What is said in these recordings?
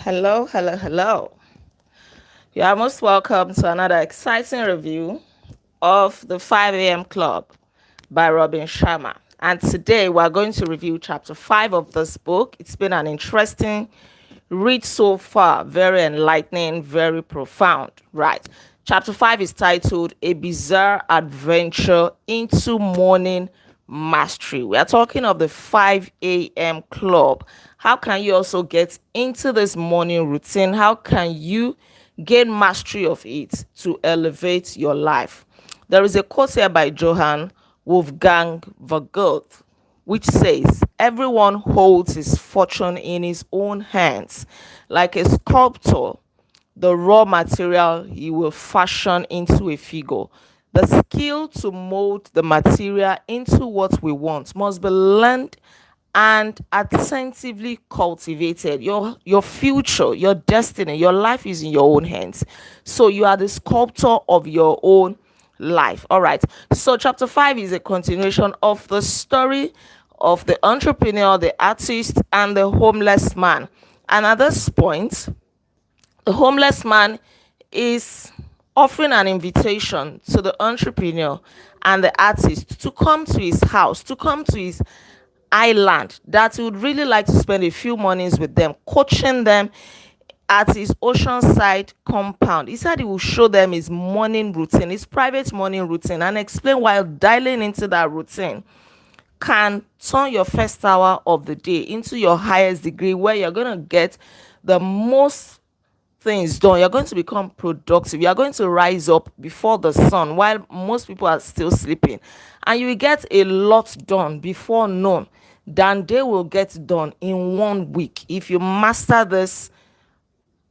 Hello, hello, hello. You are most welcome to another exciting review of the 5 a.m. Club by Robin Sharma. And today we're going to review chapter 5 of this book. It's been an interesting read so far, very enlightening, very profound. Right. Chapter 5 is titled A Bizarre Adventure into Morning Mastery. We are talking of the 5 a.m. club. How can you also get into this morning routine? How can you gain mastery of it to elevate your life? There is a quote here by Johann Wolfgang von Goethe which says, "Everyone holds his fortune in his own hands. Like a sculptor, the raw material he will fashion into a figure. The skill to mold the material into what we want must be learned and attentively cultivated. Your future, your destiny, your life is in your own hands. So you are the sculptor of your own life." All right. So chapter 5 is a continuation of the story of the entrepreneur, the artist, and the homeless man. And at this point, the homeless man is offering an invitation to the entrepreneur and the artist to come to his house, to come to his island, that he would really like to spend a few mornings with them, coaching them at his oceanside compound. He said he will show them his morning routine, his private morning routine, and explain why dialing into that routine can turn your first hour of the day into your highest degree, where you're going to get the most things done. You're going to become productive. You're going to rise up before the sun while most people are still sleeping, and you will get a lot done before noon than they will get done in 1 week if you master this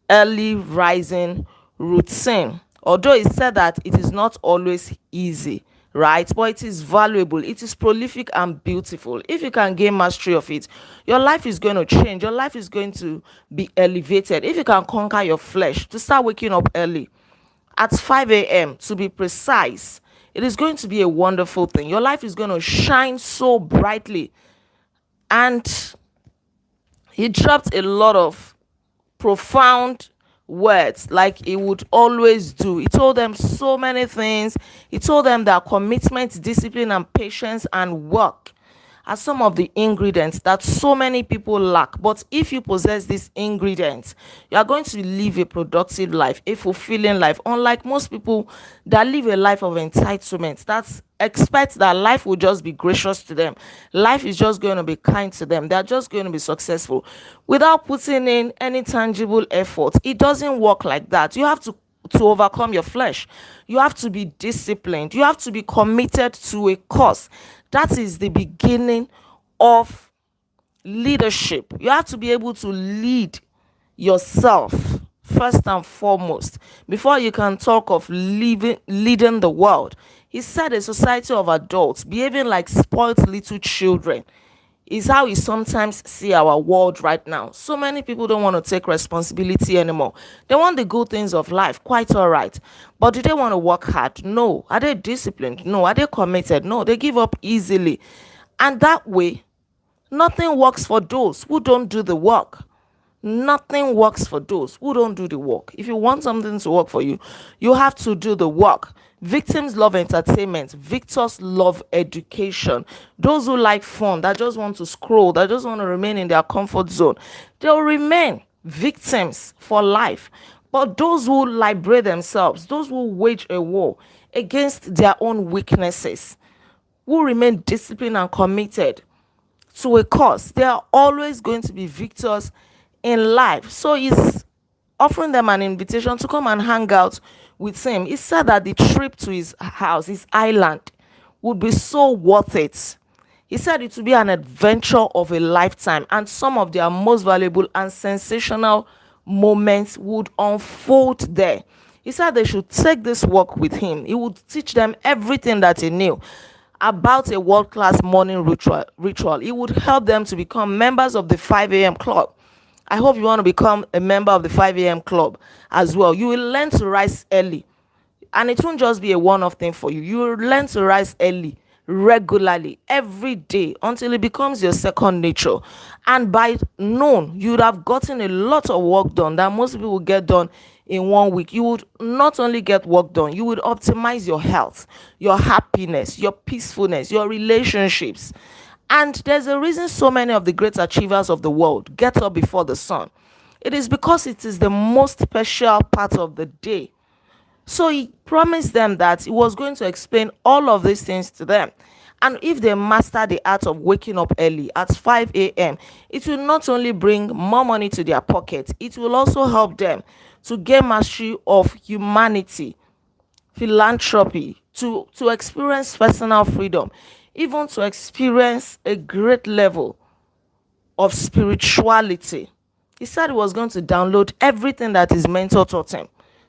early rising routine. Although it said that it is not always easy, right? But it is valuable, it is prolific and beautiful. If you can gain mastery of it, your life is going to change, your life is going to be elevated. If you can conquer your flesh, to start waking up early at 5 a.m. to be precise, it is going to be a wonderful thing. Your life is going to shine so brightly. And he dropped a lot of profound words, like he would always do. He told them so many things. He told them that commitment, discipline, and patience and work are some of the ingredients that so many people lack. But if you possess these ingredients, you are going to live a productive life, a fulfilling life, unlike most people that live a life of entitlement, that expect that life will just be gracious to them, life is just going to be kind to them, they're just going to be successful without putting in any tangible effort. It doesn't work like that. You have to overcome your flesh. You have to be disciplined. You have to be committed to a cause. That is the beginning of leadership. You have to be able to lead yourself first and foremost before you can talk of leading the world. He said a society of adults behaving like spoiled little children is how we sometimes see our world right now. So many people don't want to take responsibility anymore. They want the good things of life, quite all right. But do they want to work hard? No. Are they disciplined? No. Are they committed? No. They give up easily. And that way, nothing works for those who don't do the work. Nothing works for those who don't do the work. If you want something to work for you, you have to do the work. Victims love entertainment. Victors love education. Those who like fun, that just want to scroll, that just want to remain in their comfort zone, they'll remain victims for life. But those who liberate themselves, those who wage a war against their own weaknesses, who remain disciplined and committed to a cause, they are always going to be victors in life. So he's offering them an invitation to come and hang out with him. He said that the trip to his house, his island, would be so worth it. He said it would be an adventure of a lifetime, and some of their most valuable and sensational moments would unfold there. He said they should take this walk with him. He would teach them everything that he knew about a world-class morning ritual. It would help them to become members of the 5 a.m. club. I hope you want to become a member of the 5 a.m. club as well. You will learn to rise early, and it won't just be a one-off thing for you. You will learn to rise early regularly every day until it becomes your second nature. And by noon, you would have gotten a lot of work done that most people will get done in 1 week. You would not only get work done, you would optimize your health, your happiness, your peacefulness, your relationships. And there's a reason so many of the great achievers of the world get up before the sun. It is because it is the most special part of the day. So he promised them that he was going to explain all of these things to them. And if they master the art of waking up early at 5 a.m., it will not only bring more money to their pocket, it will also help them to gain mastery of humanity, philanthropy, to experience personal freedom, even to experience a great level of spirituality. He said he was going to download everything that his mentor taught him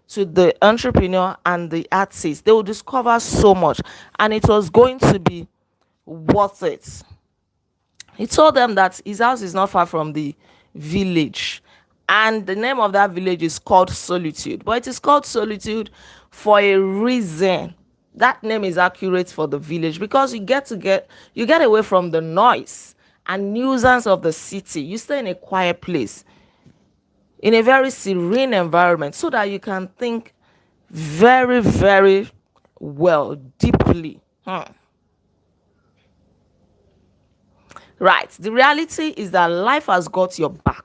to the entrepreneur and the artist. They will discover so much, and it was going to be worth it. He told them that his house is not far from the village, and the name of that village is called Solitude. But it is called Solitude for a reason. That name is accurate for the village because you get away from the noise and nuisance of the city. You stay in a quiet place, in a very serene environment, so that you can think very, very well, deeply. Right. The reality is that life has got your back,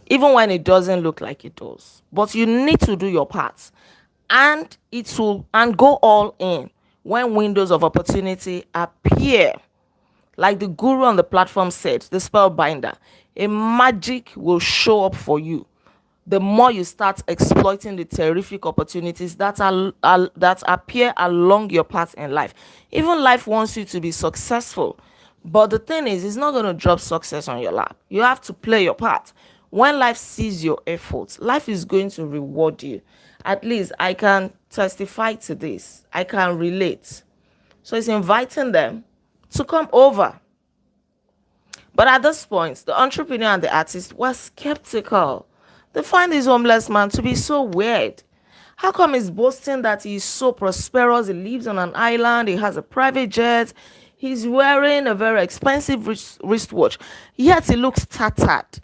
even when it doesn't look like it does. But you need to do your part, and go all in when windows of opportunity appear. Like the guru on the platform said, the spellbinder, a magic will show up for you the more you start exploiting the terrific opportunities that that appear along your path in life. Even life wants you to be successful, but the thing is, it's not going to drop success on your lap. You have to play your part. When life sees your efforts, life is going to reward you. At least I can testify to this. I can relate. So it's inviting them to come over. But at this point, the entrepreneur and the artist were skeptical. They find this homeless man to be so weird. How come he's boasting that he's so prosperous? He lives on an island, he has a private jet, he's wearing a very expensive wristwatch, yet he looks tattered.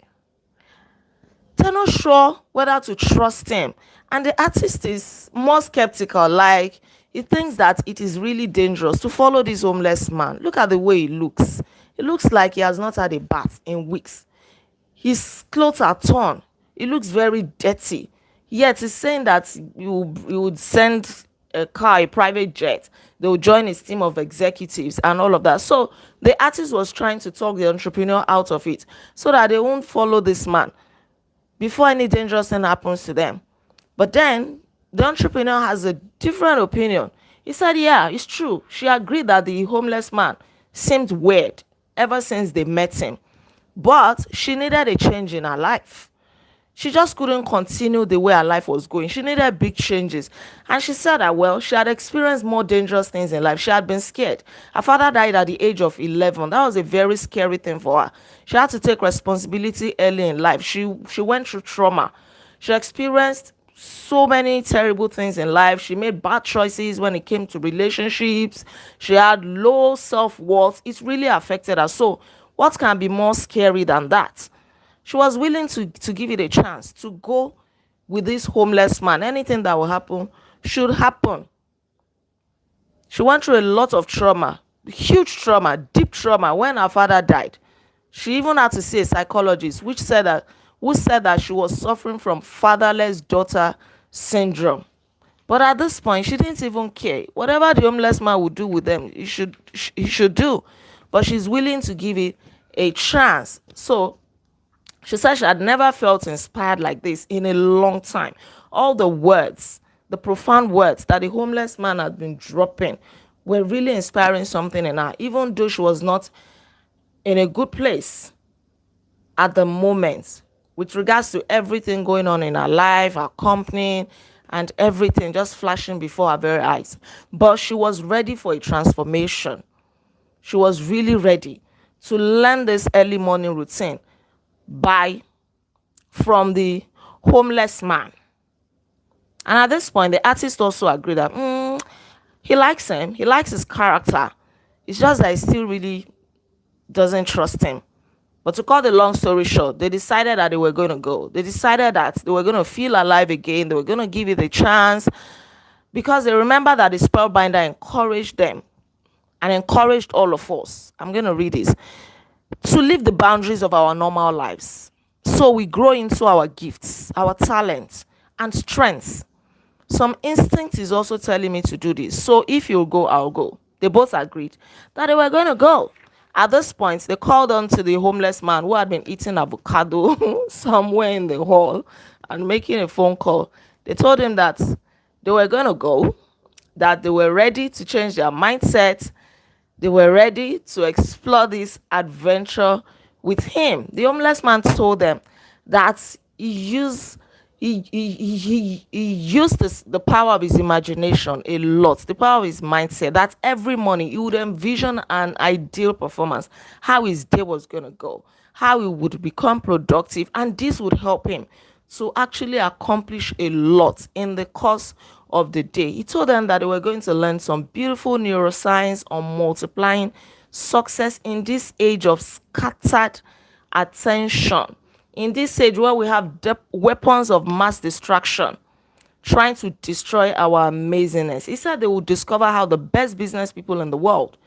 They're not sure whether to trust him. And the artist is more skeptical, like he thinks that it is really dangerous to follow this homeless man. Look at the way he looks. It looks like he has not had a bath in weeks. His clothes are torn. It looks very dirty. Yet he's saying that you would send a car, a private jet. They will join his team of executives and all of that. So the artist was trying to talk the entrepreneur out of it so that they won't follow this man before any dangerous thing happens to them. But then the entrepreneur has a different opinion. He said, yeah, it's true. She agreed that the homeless man seemed weird ever since they met him. But she needed a change in her life. She just couldn't continue the way her life was going. She needed big changes. And she said that, well, she had experienced more dangerous things in life. She had been scared. Her father died at the age of 11. That was a very scary thing for her. She had to take responsibility early in life. She went through trauma. She experienced so many terrible things in life. She made bad choices when it came to relationships. She had low self-worth. It really affected her. So what can be more scary than that? She was willing to give it a chance, to go with this homeless man. Anything that will happen should happen. She went through a lot of trauma, huge trauma, deep trauma when her father died. She even had to see a psychologist who said that she was suffering from fatherless daughter syndrome. But at this point, she didn't even care. Whatever the homeless man would do with them, he should do. But she's willing to give it a chance. So she said she had never felt inspired like this in a long time. All the words, the profound words that the homeless man had been dropping were really inspiring something in her, even though she was not in a good place at the moment with regards to everything going on in her life, her company, and everything just flashing before her very eyes. But she was ready for a transformation. She was really ready to learn this early morning routine from the homeless man. And at this point, the artist also agreed that He likes him. He likes his character. It's just that he still really doesn't trust him. But to cut the long story short, they decided that they were going to go. They decided that they were going to feel alive again. They were going to give it a chance because they remember that the spellbinder encouraged them and encouraged all of us. I'm going to read this. To leave the boundaries of our normal lives. So we grow into our gifts, our talents, and strengths. Some instinct is also telling me to do this. So if you'll go, I'll go. They both agreed that they were going to go. At this point, they called on to the homeless man who had been eating avocado somewhere in the hall and making a phone call. They told him that they were going to go, that they were ready to change their mindset. They were ready to explore this adventure with him. The homeless man told them that he used the power of his imagination a lot, the power of his mindset, that every morning he would envision an ideal performance, how his day was going to go, how he would become productive, and this would help him to actually accomplish a lot in the course of the day. He told them that they were going to learn some beautiful neuroscience on multiplying success in this age of scattered attention, in this age where we have weapons of mass destruction trying to destroy our amazingness. He said they would discover how the best business people in the world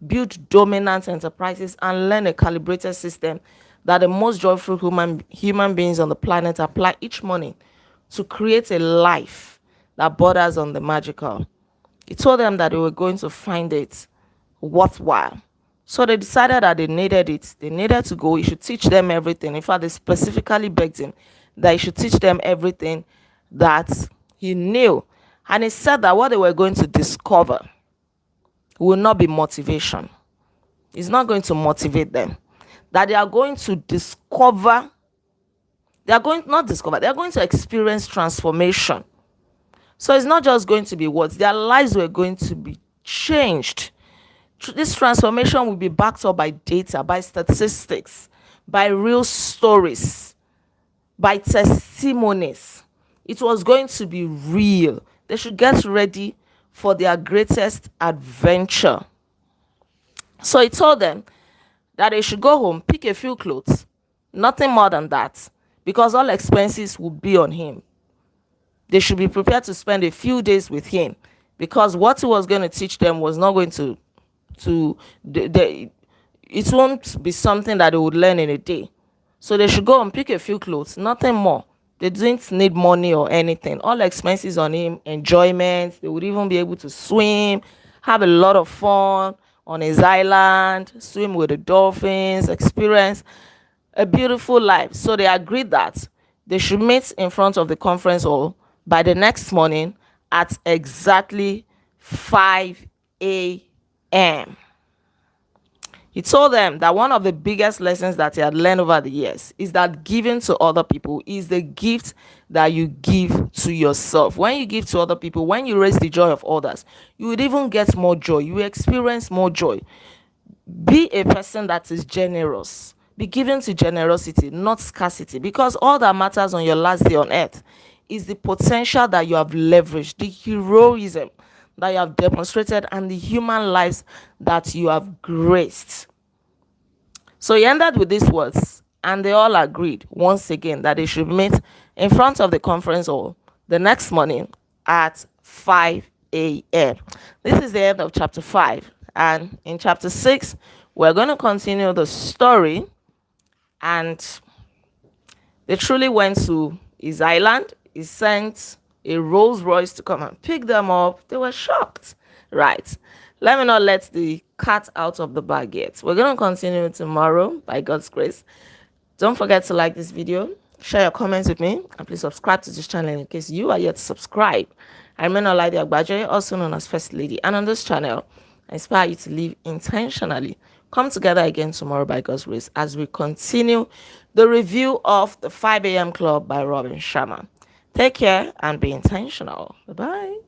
build dominant enterprises and learn a calibrated system that the most joyful human beings on the planet apply each morning to create a life that borders on the magical. He told them that they were going to find it worthwhile. So they decided that they needed it. They needed to go. He should teach them everything. In fact, they specifically begged him that he should teach them everything that he knew. And he said that what they were going to discover will not be motivation. It's not going to motivate them. That they are going to discover, they are going to experience transformation. So it's not just going to be words. Their lives were going to be changed. This transformation will be backed up by data, by statistics, by real stories, by testimonies. It was going to be real. They should get ready for their greatest adventure. So he told them that they should go home, pick a few clothes, nothing more than that, because all expenses will be on him. They should be prepared to spend a few days with him, because what he was going to teach them was not going to it won't be something that they would learn in a day. So they should go and pick a few clothes, nothing more. They didn't need money or anything. All expenses on him, enjoyment. They would even be able to swim, have a lot of fun on his island, swim with the dolphins, experience a beautiful life. So they agreed that they should meet in front of the conference hall by the next morning at exactly 5 a.m. He told them that one of the biggest lessons that he had learned over the years is that giving to other people is the gift that you give to yourself. When you give to other people, when you raise the joy of others, you would even get more joy. You will experience more joy. Be a person that is generous. Be given to generosity, not scarcity, because all that matters on your last day on earth is the potential that you have leveraged, the heroism that you have demonstrated, and the human lives that you have graced. So he ended with these words, and they all agreed once again that they should meet in front of the conference hall the next morning at 5 a.m. This is the end of chapter 5. And in chapter 6, we're going to continue the story. And they truly went to his island. He sent a Rolls Royce to come and pick them up. They were shocked. Right. Let me not let the cat out of the bag yet. We're going to continue tomorrow by God's grace. Don't forget to like this video, share your comments with me, and please subscribe to this channel in case you are yet to subscribe. I'm Menolade Agbaje, also known as First Lady, and on this channel, I inspire you to live intentionally. Come together again tomorrow by God's grace as we continue the review of the 5 a.m. Club by Robin Sharma. Take care and be intentional. Bye-bye.